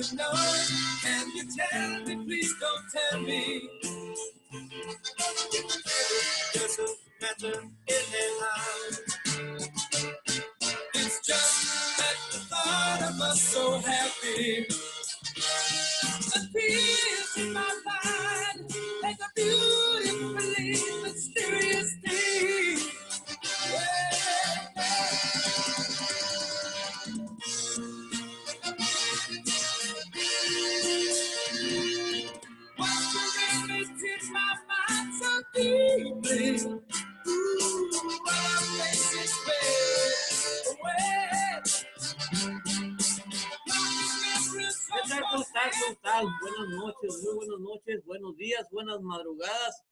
to know. Can you tell me, please don't tell me. It doesn't matter anyhow. It's just that the thought of us so happy. The peace in my mind, like a beautifully mysterious thing. What's the rain touch my mind so deeply? Ooh, our faces fade away. ¿Qué tal? ¿Cómo estás? ¿Cómo estás? Buenas noches, muy buenas noches, buenos días, buenas madrugadas,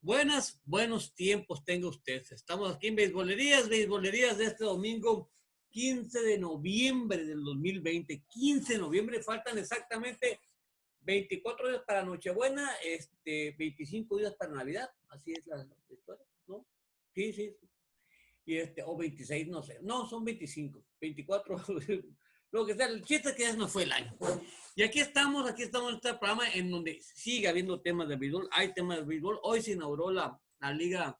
buenos tiempos tenga usted. Estamos aquí en Beisbolerías de este domingo 15 de noviembre del 2020. 15 de noviembre, faltan exactamente 24 días para Nochebuena, 25 días para Navidad, así es la historia, ¿no? Sí. Y o 26, no sé. No, son 25, 24, lo que sea. El chiste es que ya no fue el año. Y aquí estamos en este programa en donde sigue habiendo temas de béisbol. Hay temas de béisbol. Hoy se inauguró la Liga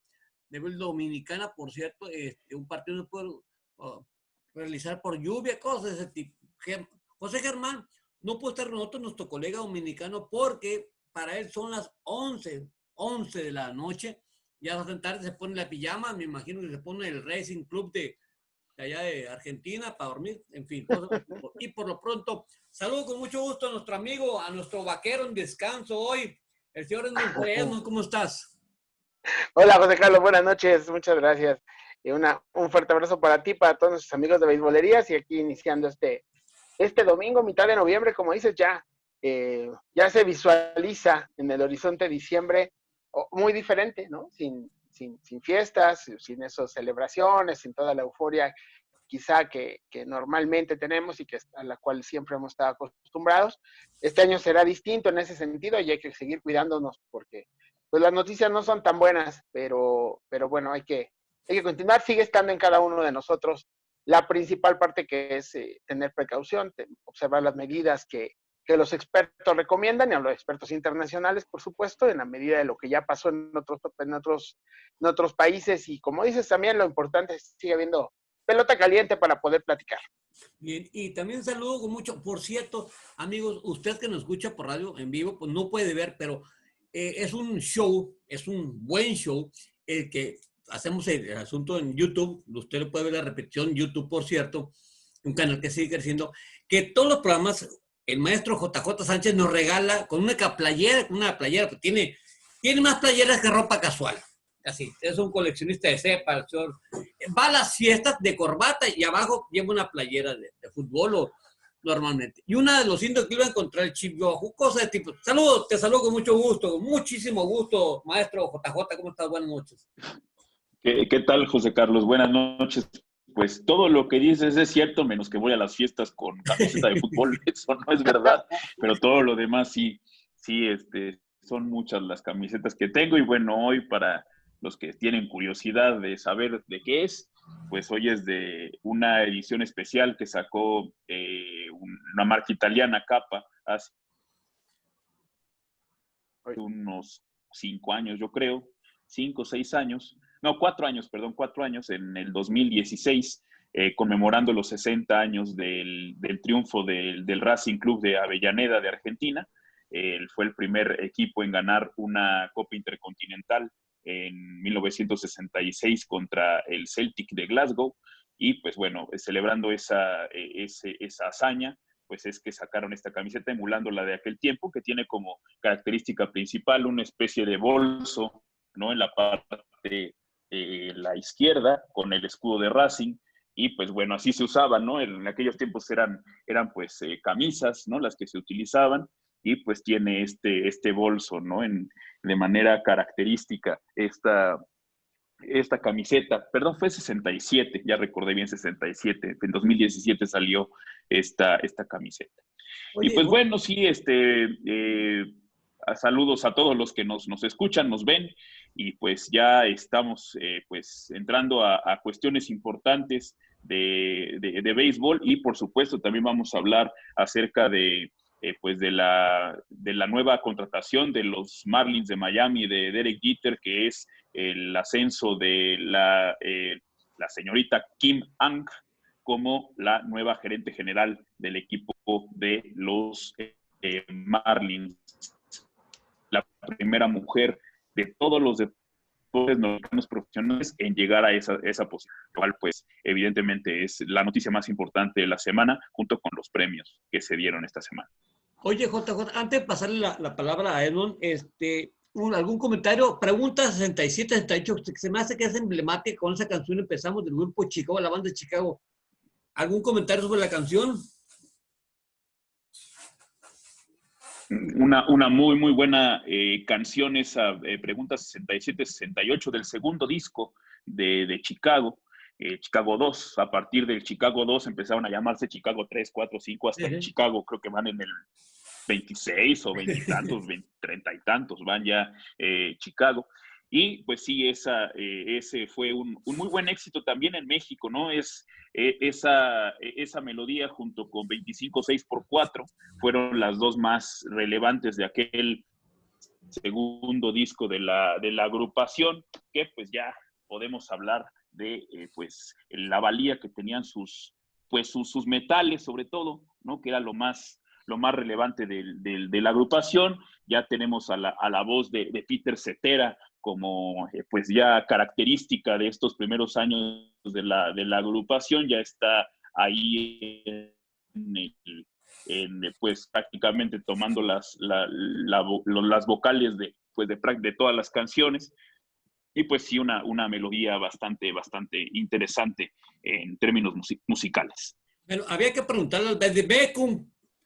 de Béisbol Dominicana, por cierto. Un partido no puede realizar por lluvia, cosas de ese tipo. José Germán no puede estar con nosotros, nuestro colega dominicano, porque para él son las 11 de la noche. Ya bastante tarde se pone la pijama, me imagino que se pone el Racing Club de allá de Argentina para dormir, en fin. Y por lo pronto, saludo con mucho gusto a nuestro amigo, a nuestro vaquero en descanso hoy, el señor Edmond. ¿Cómo estás? Hola, José Carlos, buenas noches, muchas gracias. Y un fuerte abrazo para ti, para todos nuestros amigos de Beisbolerías, y aquí iniciando este domingo, mitad de noviembre, como dices, ya se visualiza en el horizonte diciembre muy diferente, ¿no? Sin fiestas, sin esas celebraciones, sin toda la euforia quizá que normalmente tenemos y a la cual siempre hemos estado acostumbrados. Este año será distinto en ese sentido y hay que seguir cuidándonos porque pues las noticias no son tan buenas, pero bueno, hay que continuar. Sigue estando en cada uno de nosotros la principal parte, que es tener precaución, observar las medidas que los expertos recomiendan, y a los expertos internacionales, por supuesto, en la medida de lo que ya pasó en otros países. Y como dices, también lo importante es que sigue habiendo pelota caliente para poder platicar. Bien, y también saludo con mucho, por cierto, amigos, usted que nos escucha por radio en vivo, pues no puede ver, pero es un show, es un buen show, el que hacemos el asunto en YouTube. Usted puede ver la repetición en YouTube, por cierto, un canal que sigue creciendo, que todos los programas, el maestro JJ Sánchez nos regala con una playera, pues tiene más playeras que ropa casual. Así, es un coleccionista de cepa, el señor. Va a las fiestas de corbata y abajo lleva una playera de fútbol normalmente. Y una de los indios que iba a encontrar el Chip Yohu, cosas de tipo. Saludos, te saludo con mucho gusto, con muchísimo gusto, maestro JJ, ¿cómo estás? Buenas noches. ¿Qué tal, José Carlos? Buenas noches. Pues todo lo que dices es cierto, menos que voy a las fiestas con camiseta de fútbol, eso no es verdad, pero todo lo demás sí, son muchas las camisetas que tengo. Y bueno, hoy, para los que tienen curiosidad de saber de qué es, pues hoy es de una edición especial que sacó una marca italiana, Kappa, hace unos 5 años, yo creo, 5 o 6 años, no, 4 años, perdón, 4 años, en el 2016, conmemorando los 60 años del triunfo del Racing Club de Avellaneda de Argentina. Fue el primer equipo en ganar una Copa Intercontinental en 1966 contra el Celtic de Glasgow. Y pues bueno, celebrando esa hazaña, pues es que sacaron esta camiseta emulando la de aquel tiempo, que tiene como característica principal una especie de bolso, ¿no? En la parte la izquierda, con el escudo de Racing. Y pues bueno, así se usaba, ¿no? En aquellos tiempos eran pues camisas, ¿no? Las que se utilizaban, y pues tiene este bolso, ¿no? De manera característica esta camiseta. Perdón, fue 67, ya recordé bien, 67. En 2017 salió esta camiseta. Oye, y pues bueno, sí, saludos a todos los que nos escuchan, nos ven, y pues ya estamos pues entrando a cuestiones importantes de béisbol, y por supuesto también vamos a hablar acerca pues de la nueva contratación de los Marlins de Miami, de Derek Jeter, que es el ascenso de la señorita Kim Ang como la nueva gerente general del equipo de los Marlins, la primera mujer de todos los deportes mexicanos profesionales en llegar a esa posición, lo cual pues evidentemente es la noticia más importante de la semana, junto con los premios que se dieron esta semana. Oye, JJ, antes de pasarle la palabra a Edmond, algún comentario, pregunta 67, 68, que se me hace que es emblemática con esa canción. Empezamos del grupo Chicago, la banda de Chicago. ¿Algún comentario sobre la canción? Una muy, muy buena canción, esa pregunta 67-68 del segundo disco de Chicago, Chicago 2. A partir del Chicago 2 empezaron a llamarse Chicago 3, 4, 5, hasta el Chicago, creo que van en el 26 o 20 y tantos, 30 y tantos, van ya Chicago. Y pues sí, ese fue un muy buen éxito también en México, ¿no? Esa melodía junto con 25-6x4 fueron las dos más relevantes de aquel segundo disco de la agrupación, que pues ya podemos hablar de pues la valía que tenían sus metales, sobre todo, ¿no? Que era lo más relevante de la agrupación. Ya tenemos a la voz de Peter Cetera como pues ya característica de estos primeros años de la agrupación. Ya está ahí pues prácticamente tomando las vocales de todas las canciones. Y pues sí, una melodía bastante interesante en términos musicales. Bueno, había que preguntarle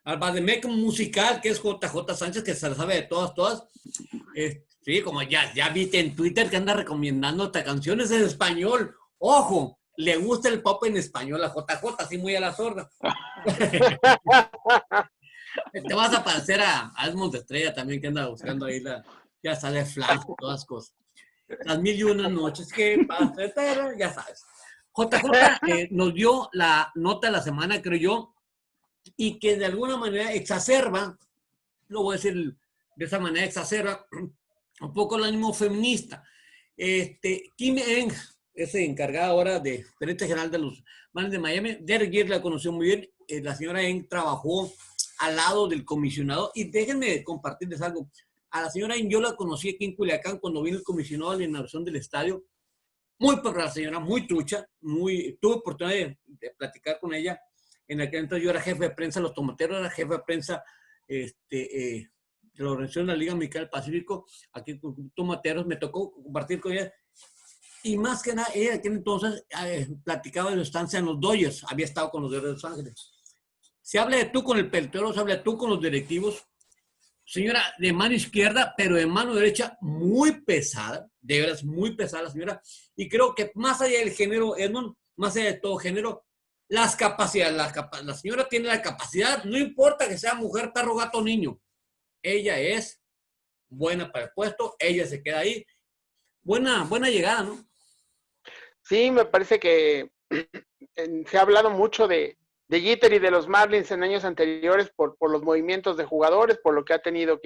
al Bademecum musical, que es JJ Sánchez, que se la sabe de todas. Sí, como ya viste en Twitter que anda recomendando canciones en español. ¡Ojo! Le gusta el pop en español a JJ, así muy a la sorda. Te vas a parecer a Edmond Estrella también, que anda buscando ahí ya sale Flash y todas cosas. Las 1001 noches que pasa, ya sabes. JJ nos dio la nota de la semana, creo yo, y que de alguna manera exacerba, lo voy a decir de esa manera, exacerba un poco el ánimo feminista. Kim Eng es encargada ahora de gerente general de los Marlins de Miami. Derek Jeter la conoció muy bien. La señora Eng trabajó al lado del comisionado, y déjenme compartirles algo. A la señora Eng yo la conocí aquí en Culiacán cuando vino el comisionado a la inauguración del estadio. Muy la señora, muy trucha, tuve oportunidad de platicar con ella. En aquel entonces yo era jefe de prensa de los Tomateros, era jefe de prensa de la organización de la Liga Mexicana del Pacífico, aquí con Tomateros. Me tocó compartir con ella, y más que nada, ella en aquel entonces platicaba de su estancia en los Dodgers, había estado con los Dodgers de Los Ángeles. Se habla de tú con el pelotero, se habla de tú con los directivos. Señora de mano izquierda, pero de mano derecha muy pesada, de veras muy pesada la señora. Y creo que más allá del género, Edmond, más allá de todo género, las capacidades, la señora tiene la capacidad, no importa que sea mujer, perro, gato o niño. Ella es buena para el puesto, ella se queda ahí. Buena llegada, ¿no? Sí, me parece que se ha hablado mucho de Jeter y de los Marlins en años anteriores por los movimientos de jugadores, por lo que ha tenido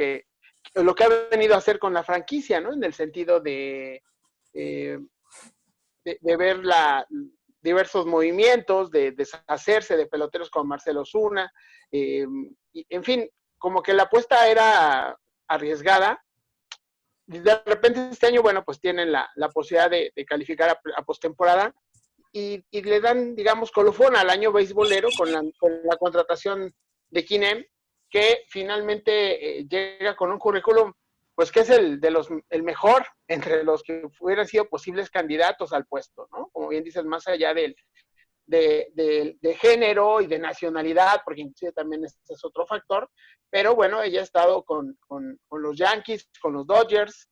lo que ha venido a hacer con la franquicia, ¿no? En el sentido de ver diversos movimientos, de deshacerse de peloteros como Marcelo Zuna, y, en fin, como que la apuesta era arriesgada. Y de repente este año, bueno, pues tienen la posibilidad de calificar a postemporada, y le dan, digamos, colofón al año beisbolero con la contratación de Kinem, que finalmente llega con un currículum, pues que es el mejor entre los que hubieran sido posibles candidatos al puesto, ¿no? Como bien dices, más allá de género y de nacionalidad, porque inclusive también ese es otro factor, pero bueno, ella ha estado con los Yankees, con los Dodgers,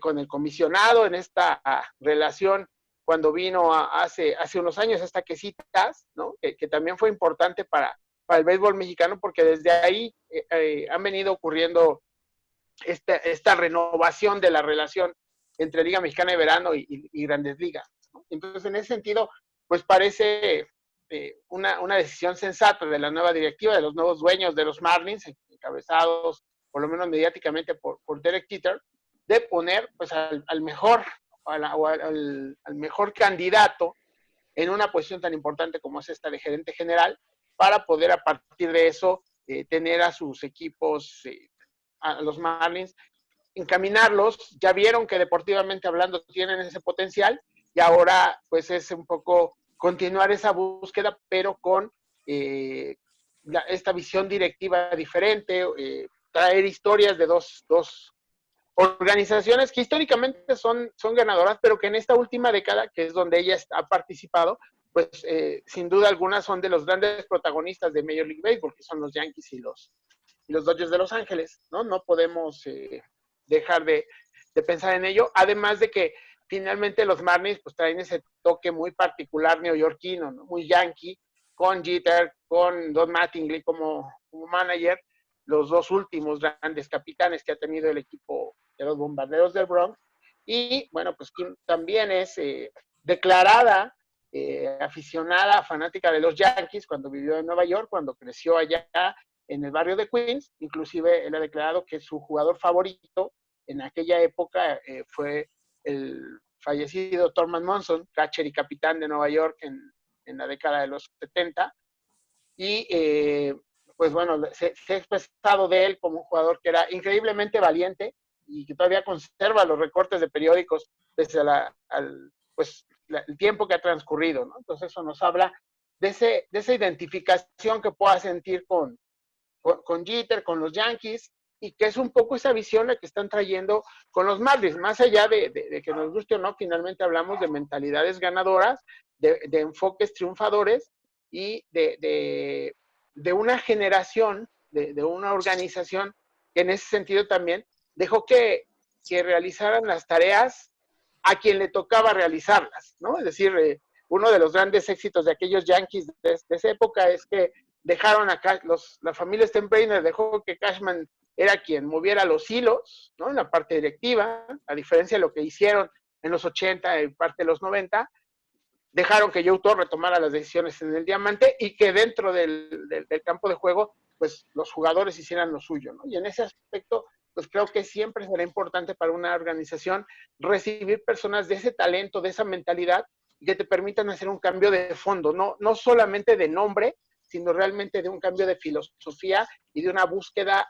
con el comisionado en esta relación cuando vino hace unos años hasta Quesitas, ¿no? Que también fue importante para el béisbol mexicano, porque desde ahí han venido ocurriendo esta renovación de la relación entre Liga Mexicana de Verano y Grandes Ligas, ¿no? Entonces, en ese sentido, pues parece una decisión sensata de la nueva directiva, de los nuevos dueños de los Marlins, encabezados por lo menos mediáticamente por Derek Jeter, de poner pues al mejor candidato en una posición tan importante como es esta de gerente general, para poder a partir de eso tener a sus equipos, a los Marlins, encaminarlos. Ya vieron que deportivamente hablando tienen ese potencial, y ahora pues es un poco continuar esa búsqueda, pero con esta visión directiva diferente, traer historias de dos organizaciones que históricamente son ganadoras, pero que en esta última década, que es donde ella ha participado, pues sin duda alguna son de los grandes protagonistas de Major League Baseball, que son los Yankees y los Dodgers de Los Ángeles, ¿no? No podemos dejar de pensar en ello, además de que finalmente los Marlins pues traen ese toque muy particular neoyorquino, ¿no? Muy yankee, con Jeter, con Don Mattingly como manager, los dos últimos grandes capitanes que ha tenido el equipo de los Bombarderos del Bronx. Y bueno, pues Kim también es declarada aficionada, fanática de los Yankees cuando vivió en Nueva York, cuando creció allá en el barrio de Queens. Inclusive él ha declarado que su jugador favorito en aquella época fue el fallecido Thurman Munson, catcher y capitán de Nueva York en la década de los 70. Y pues bueno, se ha expresado de él como un jugador que era increíblemente valiente y que todavía conserva los recortes de periódicos desde el tiempo que ha transcurrido, ¿no? Entonces eso nos habla de esa identificación que pueda sentir con Jeter, con los Yankees, y que es un poco esa visión la que están trayendo con los Marlins. Más allá de que nos guste o no, finalmente hablamos de mentalidades ganadoras, de enfoques triunfadores y de una generación, de una organización que en ese sentido también dejó que realizaran las tareas a quien le tocaba realizarlas, ¿no? Es decir, uno de los grandes éxitos de aquellos Yankees de esa época es que dejaron la familia Steinbrenner dejó que Cashman era quien moviera los hilos, ¿no? En la parte directiva, a diferencia de lo que hicieron en los 80 y parte de los 90, dejaron que Joe Torre tomara las decisiones en el diamante y que dentro del campo de juego, pues los jugadores hicieran lo suyo, ¿no? Y en ese aspecto, pues creo que siempre será importante para una organización recibir personas de ese talento, de esa mentalidad, que te permitan hacer un cambio de fondo, no solamente de nombre, sino realmente de un cambio de filosofía y de una búsqueda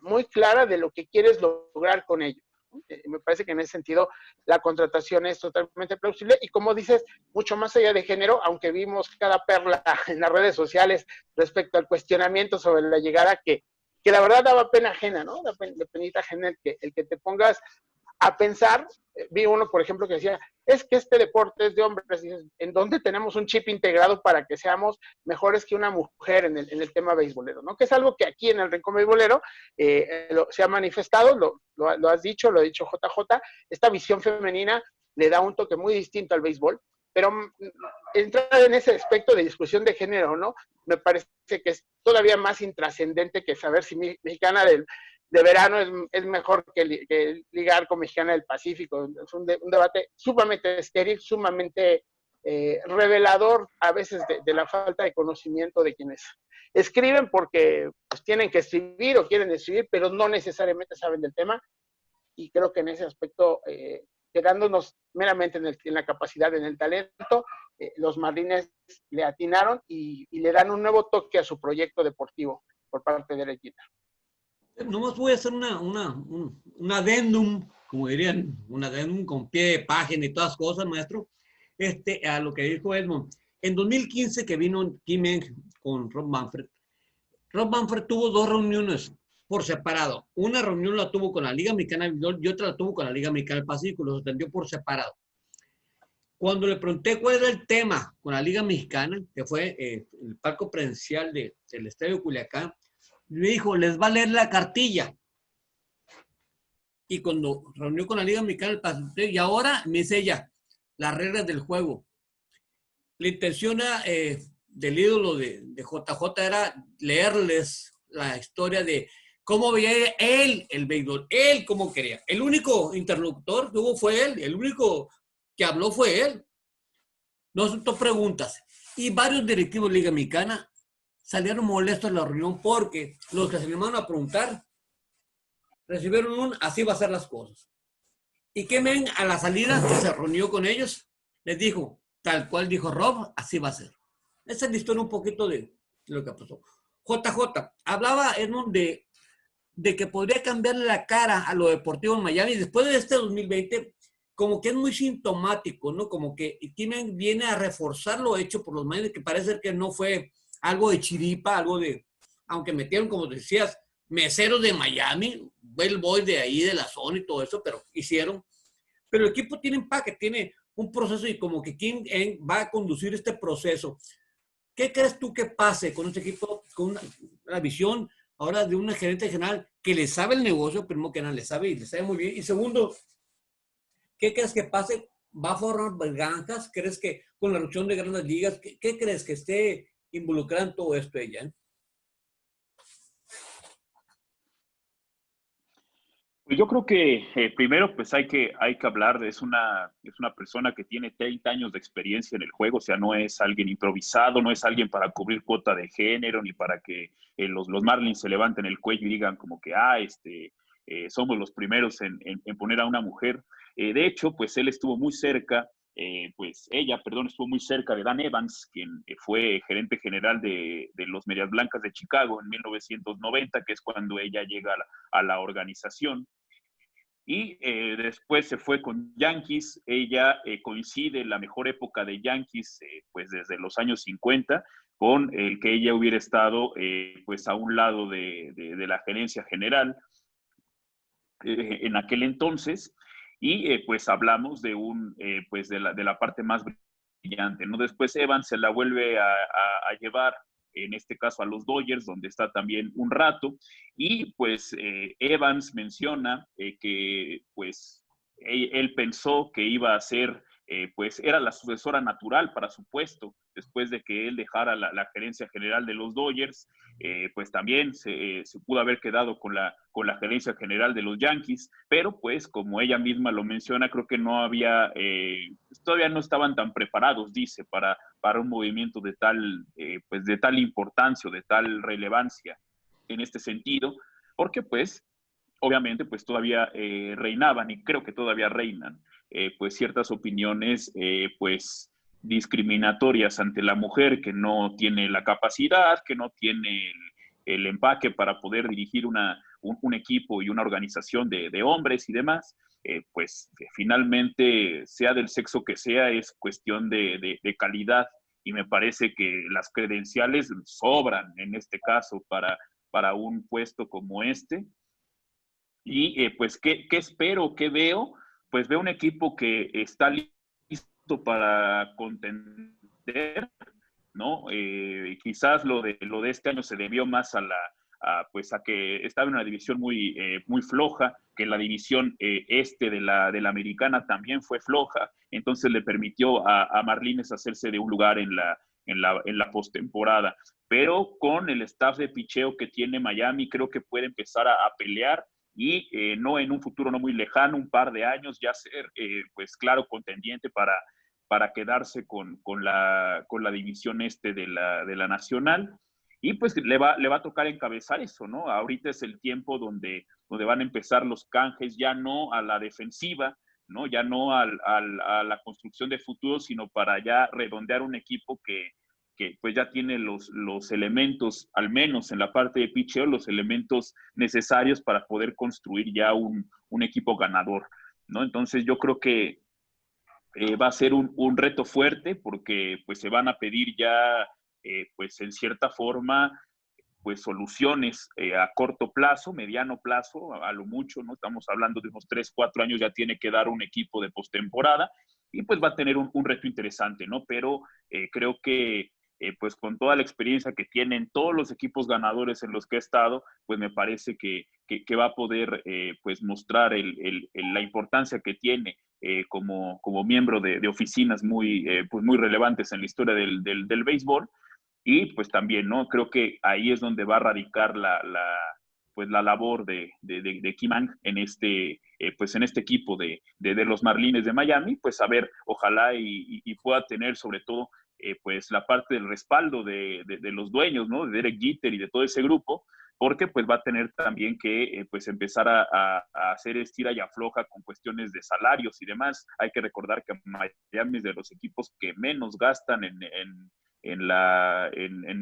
muy clara de lo que quieres lograr con ello. Me parece que en ese sentido la contratación es totalmente plausible y, como dices, mucho más allá de género, aunque vimos cada perla en las redes sociales respecto al cuestionamiento sobre la llegada que la verdad daba pena ajena, ¿no? Da penita ajena el que te pongas a pensar. Vi uno, por ejemplo, que decía, es que este deporte es de hombres, en donde tenemos un chip integrado para que seamos mejores que una mujer en el tema beisbolero, ¿no? Que es algo que aquí en el Rincón Beisbolero se ha manifestado, lo has dicho, lo ha dicho JJ, esta visión femenina le da un toque muy distinto al béisbol, pero entrar en ese aspecto de discusión de género, ¿no? Me parece que es todavía más intrascendente que saber si mexicana de verano es mejor que ligar con mexicana del Pacífico. Es un debate sumamente estéril, sumamente revelador a veces de la falta de conocimiento de quienes escriben porque pues, tienen que escribir o quieren escribir, pero no necesariamente saben del tema. Y creo que en ese aspecto, quedándonos meramente en la capacidad, en el talento, los Marlins le atinaron y le dan un nuevo toque a su proyecto deportivo por parte de Derek Jeter. Nomás voy a hacer un adendum, como dirían, un adendum con pie de página y todas cosas, maestro, a lo que dijo Edmond. En 2015 que vino Kim Eng con Rob Manfred tuvo dos reuniones por separado. Una reunión la tuvo con la Liga Mexicana y otra la tuvo con la Liga Mexicana del Pacífico, los atendió por separado. Cuando le pregunté cuál era el tema con la Liga Mexicana, que fue el palco presidencial del Estadio Culiacán, me dijo, les va a leer la cartilla. Y cuando reunió con la Liga Mexicana del Pacífico, y ahora me dice ella, las reglas del juego. La intención del ídolo de JJ era leerles la historia de cómo veía él el béisbol, él cómo quería. El único interlocutor que hubo fue él, el único que habló fue él. No soltó preguntas. Y varios directivos de Liga Mexicana salieron molestos en la reunión porque los que se animaron a preguntar recibieron un así va a ser las cosas. Y que ven a la salida que se reunió con ellos, les dijo, tal cual dijo Rob, así va a ser. Esa es la historia un poquito de lo que pasó. JJ, hablaba Edmond de que podría cambiarle la cara a lo deportivo en Miami después de este 2020, como que es muy sintomático, ¿no? Como que Timen viene a reforzar lo hecho por los Miami, que parece que no fue algo de chiripa, algo de, aunque metieron, como decías, meseros de Miami, bellboy de ahí, de la zona y todo eso, pero hicieron. Pero el equipo tiene empaque, tiene un proceso y como que Kim va a conducir este proceso. ¿Qué crees tú que pase con este equipo, con una visión ahora de un gerente general que le sabe el negocio, primero que nada, le sabe y le sabe muy bien? Y segundo, ¿qué crees que pase? ¿Va a formar granjas? ¿Crees que con la reducción de grandes ligas, qué crees que esté involucrada en todo esto ella? Pues yo creo que primero pues hay que hablar de, es una persona que tiene 30 años de experiencia en el juego, o sea, no es alguien improvisado, no es alguien para cubrir cuota de género, ni para que los Marlins se levanten el cuello y digan como que, somos los primeros en poner a una mujer. De hecho, pues él estuvo muy cerca, estuvo muy cerca de Dan Evans, quien fue gerente general de los Medias Blancas de Chicago en 1990, que es cuando ella llega a la organización. Y después se fue con Yankees. Ella coincide en la mejor época de Yankees, pues desde los años 50, con el que ella hubiera estado pues a un lado de la gerencia general en aquel entonces. Y pues hablamos pues de la parte más brillante, ¿no? Después Evans se la vuelve a llevar, en este caso a los Dodgers, donde está también un rato, y pues Evans menciona que pues él pensó que iba a ser, pues era la sucesora natural para su puesto, después de que él dejara la gerencia general de los Dodgers. Pues también se pudo haber quedado con la gerencia general de los Yankees, pero pues como ella misma lo menciona, creo que no había, todavía no estaban tan preparados, dice, para un movimiento pues de tal importancia o de tal relevancia en este sentido, porque pues obviamente pues todavía reinaban, y creo que todavía reinan, pues ciertas opiniones pues discriminatorias ante la mujer, que no tiene la capacidad, que no tiene el empaque para poder dirigir un equipo y una organización de hombres y demás. Pues finalmente, sea del sexo que sea, es cuestión de calidad, y me parece que las credenciales sobran en este caso para un puesto como este. Y pues, ¿qué espero? ¿Qué veo? Pues veo un equipo que está listo para contender, ¿no? Quizás lo de este año se debió más pues a que estaba en una división muy floja, que la división este de la americana también fue floja, entonces le permitió a Marlins hacerse de un lugar en la postemporada. Pero con el staff de picheo que tiene Miami, creo que puede empezar a pelear, y no en un futuro no muy lejano, un par de años, ya ser pues claro contendiente para quedarse con la división este de la nacional. Y pues le va a tocar encabezar eso, ¿no? Ahorita es el tiempo donde van a empezar los canjes, ya no a la defensiva, ¿no? Ya no a la construcción de futuro, sino para ya redondear un equipo que pues ya tiene los elementos, al menos en la parte de pitcheo, los elementos necesarios para poder construir ya un equipo ganador, ¿no? Entonces yo creo que va a ser un reto fuerte, porque pues se van a pedir ya, pues en cierta forma, pues soluciones a corto plazo, mediano plazo, a lo mucho, ¿no? Estamos hablando de unos 3, 4 años, ya tiene que dar un equipo de postemporada, y pues va a tener un reto interesante, ¿no? Pero creo que pues con toda la experiencia que tienen todos los equipos ganadores en los que he estado, pues me parece que va a poder pues mostrar la importancia que tiene como miembro de oficinas pues muy relevantes en la historia del béisbol. Y pues también, ¿no? Creo que ahí es donde va a radicar pues la labor de Kim-Ang en pues en este equipo de los Marlins de Miami, pues a ver, ojalá y pueda tener sobre todo pues la parte del respaldo de los dueños, ¿no? De Derek Jeter y de todo ese grupo, porque pues va a tener también que pues empezar a hacer estira y afloja con cuestiones de salarios y demás. Hay que recordar que Miami es de los equipos que menos gastan en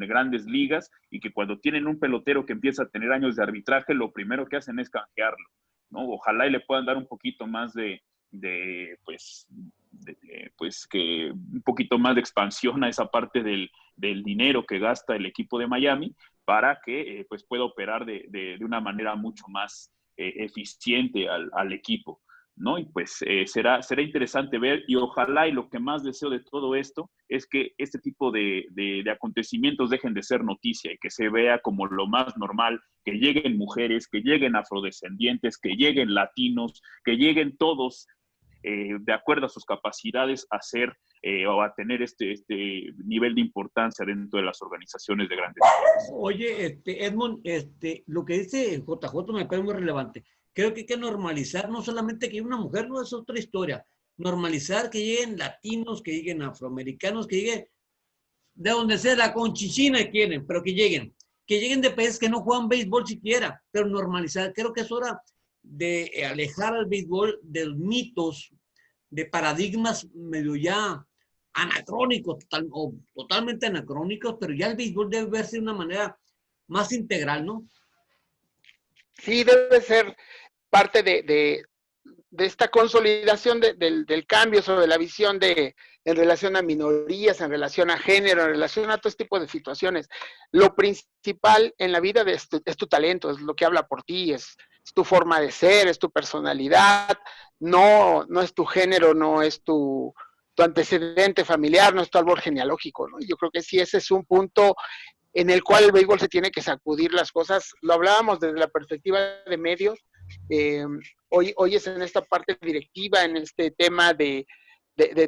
grandes ligas, y que cuando tienen un pelotero que empieza a tener años de arbitraje, lo primero que hacen es canjearlo, ¿no? Ojalá y le puedan dar un poquito más pues que un poquito más de expansión a esa parte del dinero que gasta el equipo de Miami, para que pues pueda operar de una manera mucho más eficiente al equipo, ¿no? Y pues será interesante ver, y ojalá, y lo que más deseo de todo esto es que este tipo de acontecimientos dejen de ser noticia y que se vea como lo más normal, que lleguen mujeres, que lleguen afrodescendientes, que lleguen latinos, que lleguen todos de acuerdo a sus capacidades a ser o a tener este nivel de importancia dentro de las organizaciones de grandes ligas. Oye, Edmond, lo que dice JJ me parece muy relevante. Creo que hay que normalizar, no solamente que haya una mujer, no es otra historia. Normalizar que lleguen latinos, que lleguen afroamericanos, que lleguen de donde sea, la Conchichina quieren, pero que lleguen de países que no juegan béisbol siquiera, pero normalizar. Creo que es hora de alejar al béisbol de los mitos, de paradigmas medio ya anacrónicos, totalmente anacrónicos, pero ya el béisbol debe verse de una manera más integral, ¿no? Sí, debe ser parte de esta consolidación del cambio sobre la visión en relación a minorías, en relación a género, en relación a todo este tipo de situaciones. Lo principal en la vida es tu talento, es lo que habla por ti, es tu forma de ser, es tu personalidad, no es tu género, no es tu antecedente familiar, no es tu árbol genealógico, ¿no? Yo creo que sí, ese es un punto en el cual el béisbol se tiene que sacudir las cosas. Lo hablábamos desde la perspectiva de medios, hoy es en esta parte directiva, en este tema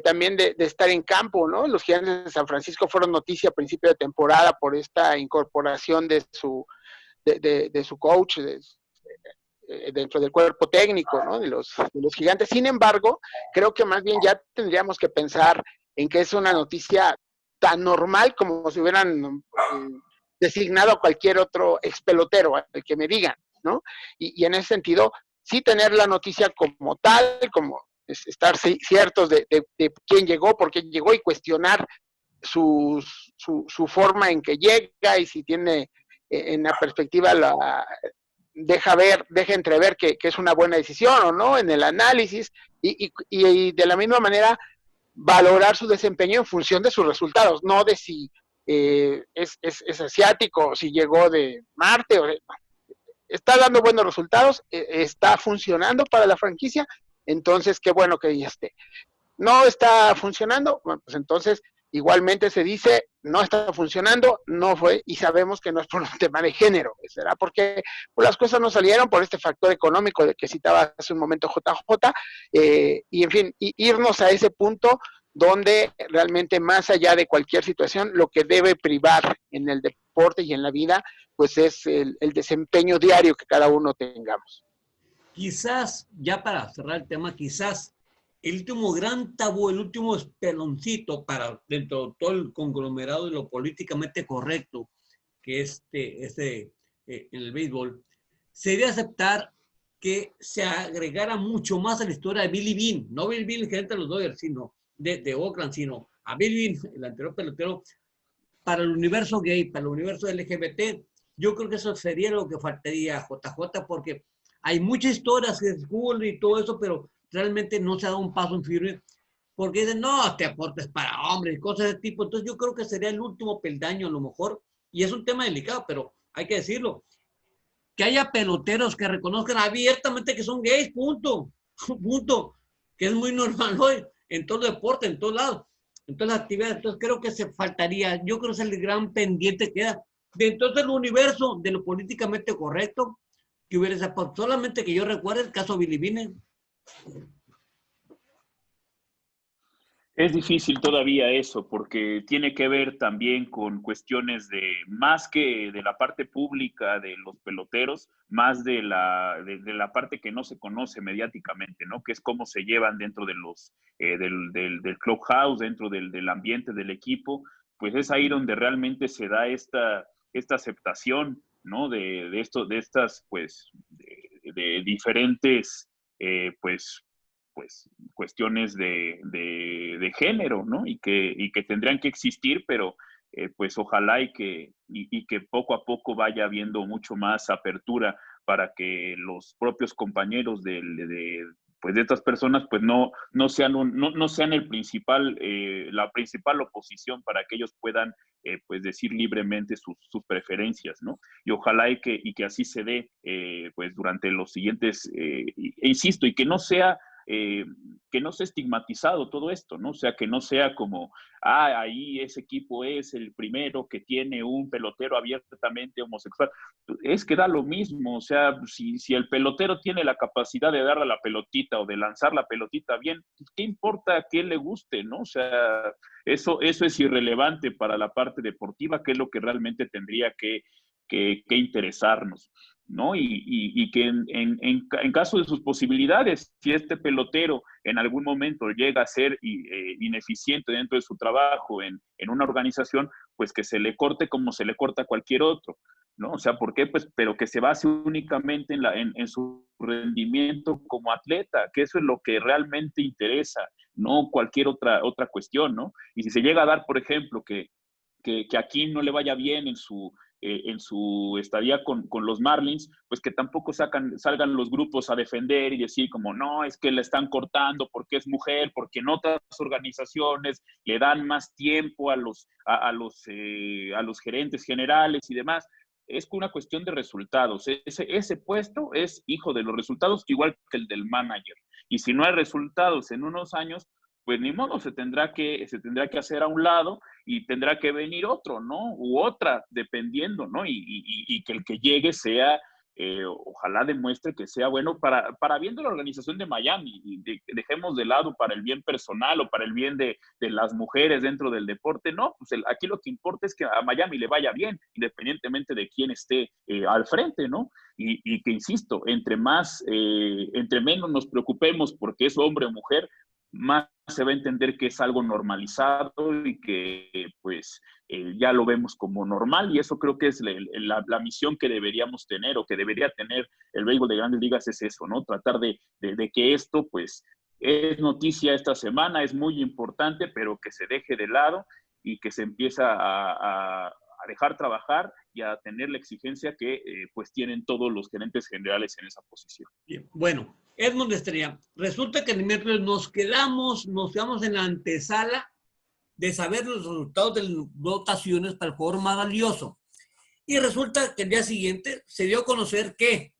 también de estar en campo, ¿no? Los Gigantes de San Francisco fueron noticia a principio de temporada por esta incorporación de su coach dentro del cuerpo técnico, ¿no? De los Gigantes. Sin embargo, creo que más bien ya tendríamos que pensar en que es una noticia tan normal como si hubieran designado a cualquier otro expelotero, al que me digan, ¿no? Y en ese sentido, sí tener la noticia como tal, como estar ciertos de quién llegó, por qué llegó, y cuestionar su forma en que llega, y si tiene en la perspectiva deja entrever que es una buena decisión o no en el análisis, y de la misma manera valorar su desempeño en función de sus resultados, no de si es asiático, si llegó de Marte, está dando buenos resultados, está funcionando para la franquicia, entonces qué bueno que ya esté. No está funcionando, bueno, pues entonces igualmente se dice, no está funcionando, no fue, y sabemos que no es por un tema de género, será porque pues, las cosas no salieron por este factor económico de que citaba hace un momento JJ, y en fin, irnos a ese punto donde realmente más allá de cualquier situación, lo que debe privar en el deporte y en la vida, pues es el desempeño diario que cada uno tengamos. Quizás, ya para cerrar el tema, quizás el último gran tabú, el último espeloncito para dentro de todo el conglomerado de lo políticamente correcto que en el béisbol, sería aceptar que se agregara mucho más a la historia de Billy Beane, no Billy Beane, el gerente de los Dodgers, sino de Oakland, sino a Billy Beane, el anterior pelotero, para el universo gay, para el universo LGBT. Yo creo que eso sería lo que faltaría a JJ, porque hay muchas historias de Google y todo eso, pero realmente no se ha dado un paso en firme, porque dicen, no, este aporte es para hombres y cosas de ese tipo. Entonces yo creo que sería el último peldaño a lo mejor, y es un tema delicado, pero hay que decirlo, que haya peloteros que reconozcan abiertamente que son gays, punto, punto, que es muy normal hoy, en todo el deporte, en todos lados, en todas las actividades. Entonces creo que se faltaría, yo creo que es el gran pendiente que queda dentro del universo de lo políticamente correcto, que hubiera esa, solamente que yo recuerde el caso Billy Beane. Es difícil todavía eso, porque tiene que ver también con cuestiones de, más que de la parte pública de los peloteros, más de la parte que no se conoce mediáticamente, ¿no? Que es cómo se llevan dentro de del clubhouse, dentro del ambiente del equipo, pues es ahí donde realmente se da esta aceptación, ¿no? De estas, pues, de diferentes, pues cuestiones de género, ¿no? Y que tendrían que existir, pero pues ojalá y que poco a poco vaya habiendo mucho más apertura para que los propios compañeros pues de estas personas pues no sean, no sean el principal, la principal oposición para que ellos puedan pues decir libremente sus preferencias, ¿no? Y ojalá y que así se dé pues durante los siguientes, insisto, y que no sea estigmatizado todo esto, ¿no? O sea, que no sea como, ahí ese equipo es el primero que tiene un pelotero abiertamente homosexual. Es que da lo mismo, o sea, si el pelotero tiene la capacidad de darle la pelotita o de lanzar la pelotita bien, ¿qué importa que le guste, no? O sea, eso es irrelevante para la parte deportiva, que es lo que realmente tendría que interesarnos, ¿no? Y que en caso de sus posibilidades, si este pelotero en algún momento llega a ser ineficiente dentro de su trabajo en una organización, pues que se le corte como se le corta a cualquier otro, ¿no? O sea, ¿por qué? Pues, pero que se base únicamente en su rendimiento como atleta, que eso es lo que realmente interesa, no cualquier otra cuestión, ¿no? Y si se llega a dar, por ejemplo, que aquí no le vaya bien en su estadía con los Marlins, pues que tampoco salgan los grupos a defender y decir como, no, es que le están cortando porque es mujer, porque en otras organizaciones le dan más tiempo a los gerentes generales y demás. Es una cuestión de resultados. Ese puesto es hijo de los resultados, igual que el del manager. Y si no hay resultados en unos años, pues ni modo, se tendrá que hacer a un lado y tendrá que venir otro, ¿no? U otra, dependiendo, ¿no? Y que el que llegue sea, ojalá demuestre que sea bueno para bien de la organización de Miami. Y dejemos de lado para el bien personal o para el bien de las mujeres dentro del deporte. No, pues aquí lo que importa es que a Miami le vaya bien, independientemente de quién esté al frente, ¿no? Y que, insisto, entre menos nos preocupemos porque es hombre o mujer, más se va a entender que es algo normalizado y que pues ya lo vemos como normal, y eso creo que es la misión que deberíamos tener o que debería tener el béisbol de Grandes Ligas, es eso, ¿no? Tratar de que esto pues es noticia esta semana, es muy importante, pero que se deje de lado y que se empieza a dejar trabajar y a tener la exigencia que pues tienen todos los gerentes generales en esa posición. Bien. Bueno, Edmond Estrella, resulta que el miércoles nos quedamos en la antesala de saber los resultados de las votaciones para el jugador más valioso. Y resulta que el día siguiente se dio a conocer quiénes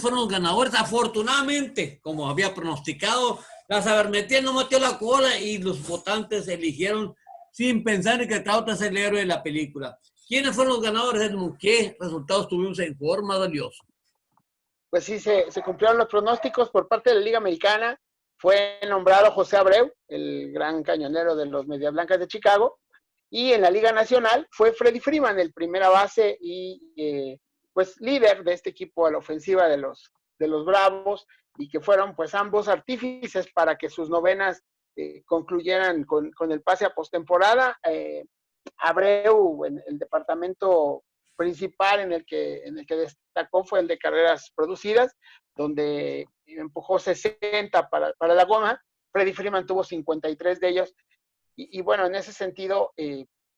fueron los ganadores. Afortunadamente, como había pronosticado, la Sabermetía no metió la cola y los votantes eligieron sin pensar en que Trout es el héroe de la película. ¿Quiénes fueron los ganadores, Edmund? ¿Qué resultados tuvimos en jugador más valioso? Pues sí, se cumplieron los pronósticos por parte de la Liga Americana. Fue nombrado José Abreu, el gran cañonero de los Medias Blancas de Chicago. Y en la Liga Nacional fue Freddie Freeman, el primera base y pues líder de este equipo a la ofensiva de los Bravos, y que fueron pues ambos artífices para que sus novenas concluyeran con el pase a postemporada. Abreu en el departamento principal en el que destacó fue el de carreras producidas, donde empujó 60 para la goma. Freddie Freeman tuvo 53 de ellos, y bueno, en ese sentido,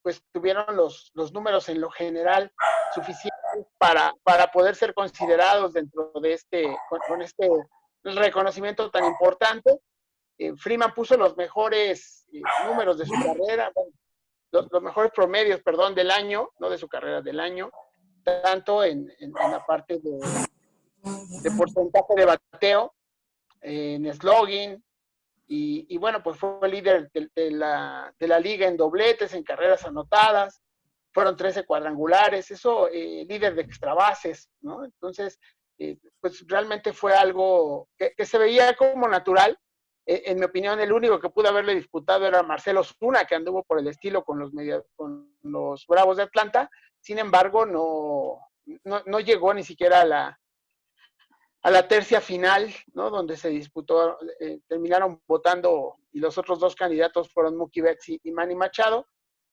pues tuvieron los números en lo general suficientes para poder ser considerados dentro de con este reconocimiento tan importante. Freeman puso los mejores números de su carrera, bueno, los mejores promedios, perdón, del año, no de su carrera, del año, tanto en la parte de porcentaje de bateo, en slugging, y bueno, pues fue el líder de la liga en dobletes, en carreras anotadas, fueron 13 cuadrangulares, eso, líder de extrabases, ¿no? Entonces, pues realmente fue algo que se veía como natural. En mi opinión, el único que pudo haberle disputado era Marcelo Zuna, que anduvo por el estilo con los Bravos de Atlanta. Sin embargo, no llegó ni siquiera a la tercia final, ¿no? Donde se disputó, terminaron votando y los otros dos candidatos fueron Mookie Betts y Manny Machado.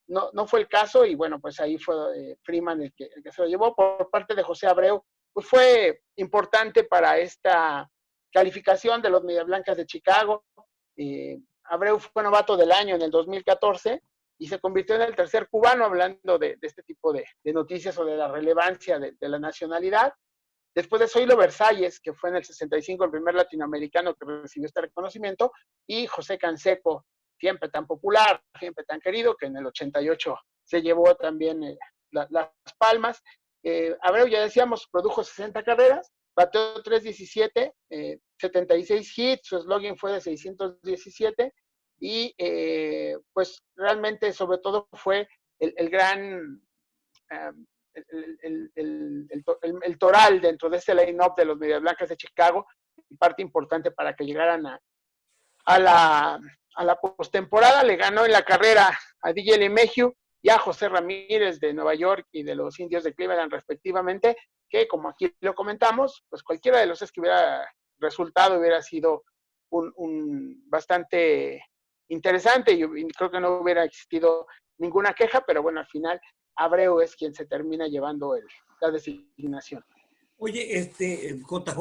No fue el caso y bueno, pues ahí fue Freeman el que se lo llevó. Por parte de José Abreu, pues fue importante para esta calificación de los Medias Blancas de Chicago. Abreu fue novato del año en el 2014 y se convirtió en el tercer cubano, hablando de este tipo de noticias o de la relevancia de la nacionalidad. Después de Zoilo Versalles, que fue en el 65 el primer latinoamericano que recibió este reconocimiento, y José Canseco, siempre tan popular, siempre tan querido, que en el 88 se llevó también las palmas. Abreu, ya decíamos, produjo 60 carreras, bateó 317, 76 hits, su slogan fue de 617, y pues realmente sobre todo fue el gran... el toral dentro de este line-up de los Medias Blancas de Chicago, parte importante para que llegaran a la postemporada. Le ganó en la carrera a DJ LeMahieu y a José Ramírez de Nueva York y de los Indios de Cleveland respectivamente, que como aquí lo comentamos, pues cualquiera de los que hubiera resultado hubiera sido un bastante interesante y creo que no hubiera existido ninguna queja, pero bueno, al final Abreu es quien se termina llevando la designación. Oye, JJ,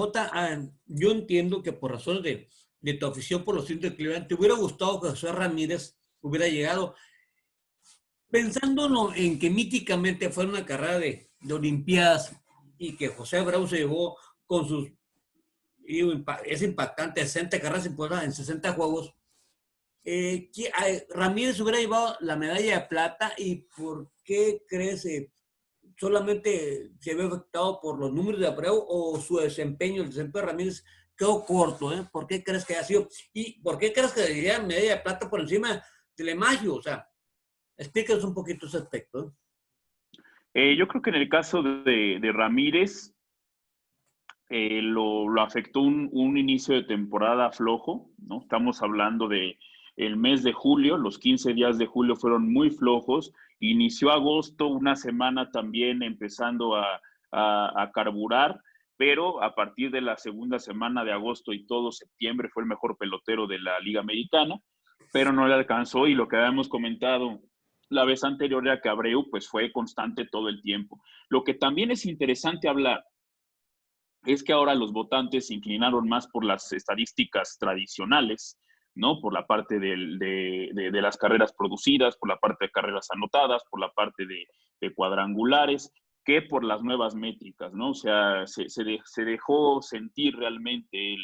yo entiendo que por razones de tu afición por los Indios de Cleveland, te hubiera gustado que José Ramírez hubiera llegado, pensándolo en que míticamente fue una carrera de Olimpiadas y que José Abreu se llevó con sus, es impactante, 60 carreras en 60 juegos. Ramírez hubiera llevado la medalla de plata y ¿por qué crees solamente se ve afectado por los números de Abreu o su desempeño, el desempeño de Ramírez quedó corto? ¿Por qué crees que haya sido? ¿Y por qué crees que debería medalla de plata por encima de LeMahieu? O sea, explícanos un poquito ese aspecto. Yo creo que en el caso de Ramírez lo afectó un inicio de temporada flojo, ¿no? Estamos hablando de el mes de julio, los 15 días de julio fueron muy flojos. Inició agosto, una semana también empezando a carburar, pero a partir de la segunda semana de agosto y todo septiembre fue el mejor pelotero de la Liga Americana, pero no le alcanzó y lo que habíamos comentado la vez anterior era que Abreu pues fue constante todo el tiempo. Lo que también es interesante hablar es que ahora los votantes se inclinaron más por las estadísticas tradicionales, ¿no? Por la parte de las carreras producidas, por la parte de carreras anotadas, por la parte de cuadrangulares, que por las nuevas métricas, ¿no? O sea, se dejó sentir realmente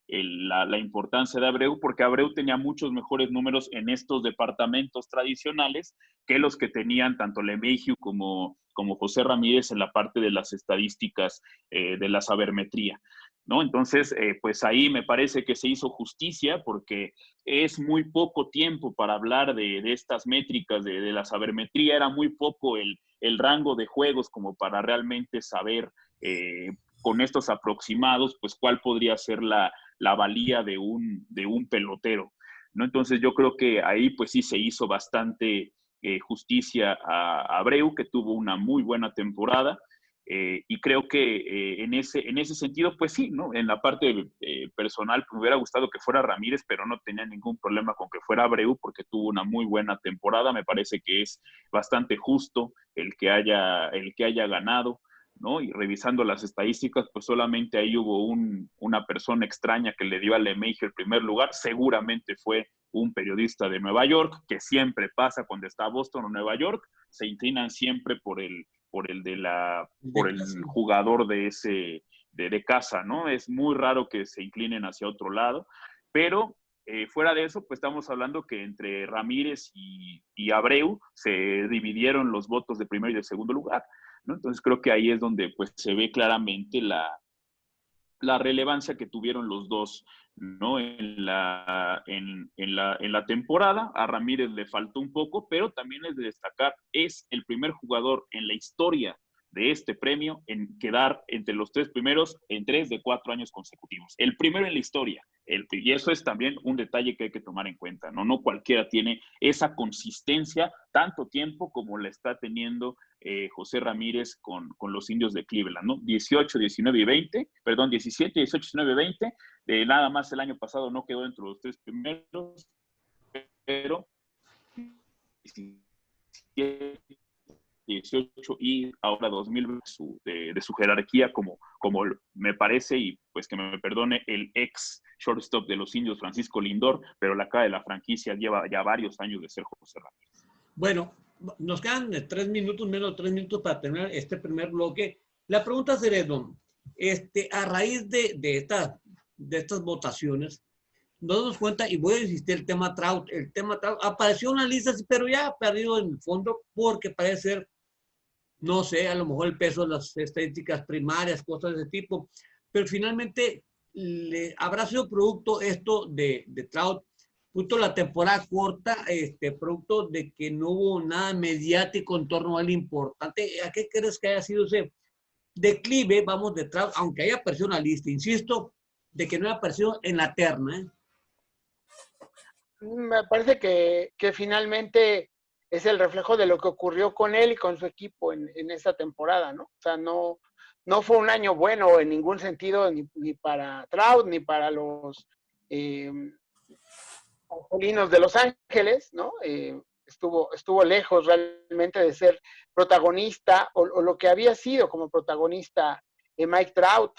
la importancia de Abreu, porque Abreu tenía muchos mejores números en estos departamentos tradicionales que los que tenían tanto LeMahieu como José Ramírez en la parte de las estadísticas de la sabermetría, ¿no? Entonces, pues ahí me parece que se hizo justicia porque es muy poco tiempo para hablar de estas métricas de la sabermetría, era muy poco el rango de juegos como para realmente saber con estos aproximados, pues cuál podría ser la valía de un pelotero, ¿no? Entonces yo creo que ahí pues sí se hizo bastante justicia a Abreu, que tuvo una muy buena temporada, y creo que en ese sentido, pues sí, ¿no? En la parte personal me hubiera gustado que fuera Ramírez, pero no tenía ningún problema con que fuera Abreu porque tuvo una muy buena temporada. Me parece que es bastante justo el que haya ganado, ¿no? Y revisando las estadísticas, pues solamente ahí hubo una persona extraña que le dio a LeMahieu el primer lugar. Seguramente fue un periodista de Nueva York, que siempre pasa cuando está Boston o Nueva York, se inclinan siempre por el jugador de casa, ¿no? Es muy raro que se inclinen hacia otro lado, pero fuera de eso, pues estamos hablando que entre Ramírez y Abreu se dividieron los votos de primer y de segundo lugar, ¿no? Entonces creo que ahí es donde pues se ve claramente la relevancia que tuvieron los dos, ¿no? En la temporada. A Ramírez le faltó un poco, pero también es de destacar, es el primer jugador en la historia de este premio en quedar entre los tres primeros en 3 de 4 años consecutivos. El primero en la historia. Y eso es también un detalle que hay que tomar en cuenta, ¿no? No cualquiera tiene esa consistencia tanto tiempo como la está teniendo José Ramírez con los Indios de Cleveland, ¿no? 18, 19 y 20, perdón, 17, 18, 19 y 20. Nada más el año pasado no quedó entre los 3 primeros, pero 17, 18 y ahora 2020 de su jerarquía como me parece, y pues que me perdone el ex shortstop de los Indios, Francisco Lindor, pero la cara de la franquicia lleva ya varios años de ser José Ramírez. Bueno, nos quedan 3 minutos, menos de 3 minutos para terminar este primer bloque. La pregunta sería, Don, a raíz de estas votaciones, nos damos cuenta, y voy a insistir, el tema Trout apareció en una lista, pero ya ha perdido en el fondo porque parece ser, no sé, a lo mejor el peso de las estadísticas primarias, cosas de ese tipo, pero finalmente habrá sido producto esto de Trout, producto de la temporada corta, producto de que no hubo nada mediático en torno a lo importante. ¿A qué crees que haya sido ese declive, vamos, de Trout, aunque haya aparecido en la lista, insisto, de que no haya aparecido en la terna? Me parece que finalmente es el reflejo de lo que ocurrió con él y con su equipo en esta temporada, ¿no? O sea, no fue un año bueno en ningún sentido, ni para Trout, ni para los Angelinos de Los Ángeles, ¿no? Estuvo lejos realmente de ser protagonista, o lo que había sido como protagonista Mike Trout,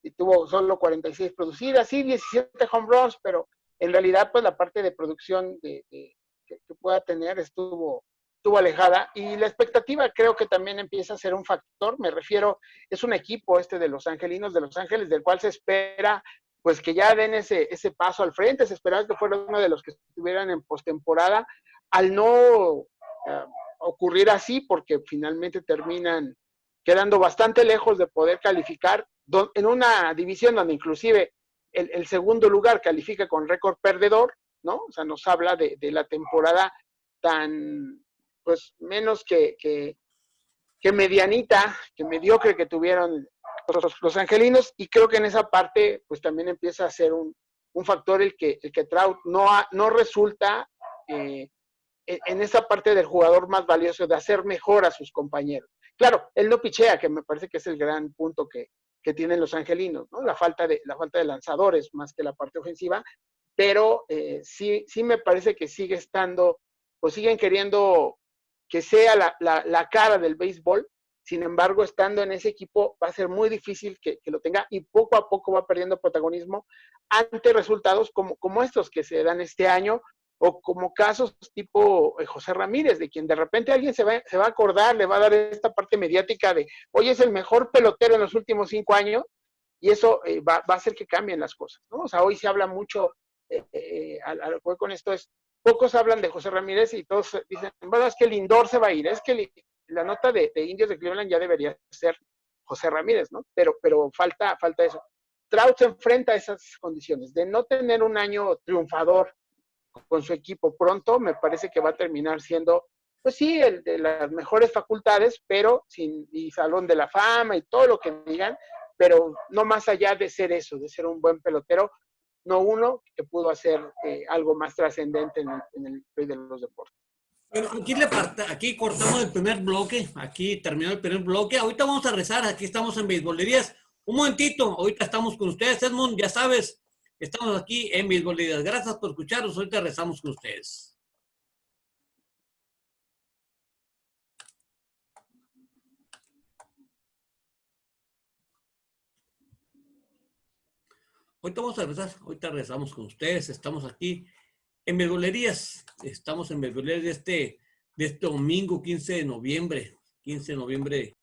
y tuvo solo 46 producidas, sí, 17 home runs, pero en realidad pues la parte de producción que pueda tener estuvo alejada, y la expectativa creo que también empieza a ser un factor. Me refiero, es un equipo de los Angelinos de Los Ángeles, del cual se espera pues que ya den ese paso al frente. Se esperaba que fuera uno de los que estuvieran en postemporada, al no ocurrir así, porque finalmente terminan quedando bastante lejos de poder calificar en una división donde inclusive el segundo lugar califica con récord perdedor, ¿no? O sea, nos habla de la temporada tan, pues, menos que medianita, que mediocre que tuvieron los angelinos, y creo que en esa parte, pues, también empieza a ser un factor el que Trout no resulta en esa parte del jugador más valioso, de hacer mejor a sus compañeros. Claro, él no pichea, que me parece que es el gran punto que tienen los angelinos, ¿no? La falta de lanzadores más que la parte ofensiva, pero sí me parece que sigue estando, pues siguen queriendo que sea la cara del béisbol. Sin embargo, estando en ese equipo va a ser muy difícil que lo tenga, y poco a poco va perdiendo protagonismo ante resultados como estos que se dan este año, o como casos tipo José Ramírez, de quien de repente alguien se va a acordar, le va a dar esta parte mediática de, oye, es el mejor pelotero en los últimos 5 años, y eso va a hacer que cambien las cosas, ¿no? O sea, hoy se habla mucho, a lo que voy con esto es, pocos hablan de José Ramírez y todos dicen, bueno, es que Lindor se va a ir, es que la nota de Indios de Cleveland ya debería ser José Ramírez, ¿no? Pero falta eso. Trout se enfrenta a esas condiciones de no tener un año triunfador con su equipo pronto. Me parece que va a terminar siendo, pues sí, el de las mejores facultades, pero y Salón de la Fama y todo lo que digan, pero no más allá de ser eso, de ser un buen pelotero, no uno que pudo hacer algo más trascendente en el rey de los deportes. Bueno, aquí cortamos el primer bloque, aquí terminó el primer bloque. Ahorita vamos a rezar, aquí estamos en Beisbolerías. Un momentito, ahorita estamos con ustedes, Edmond, ya sabes, estamos aquí en Beisbolerías. Gracias por escucharnos, ahorita rezamos con ustedes. Ahorita vamos a rezar, ahorita rezamos con ustedes, estamos aquí en Beisbolerías, estamos en Beisbolerías de este domingo 15 de noviembre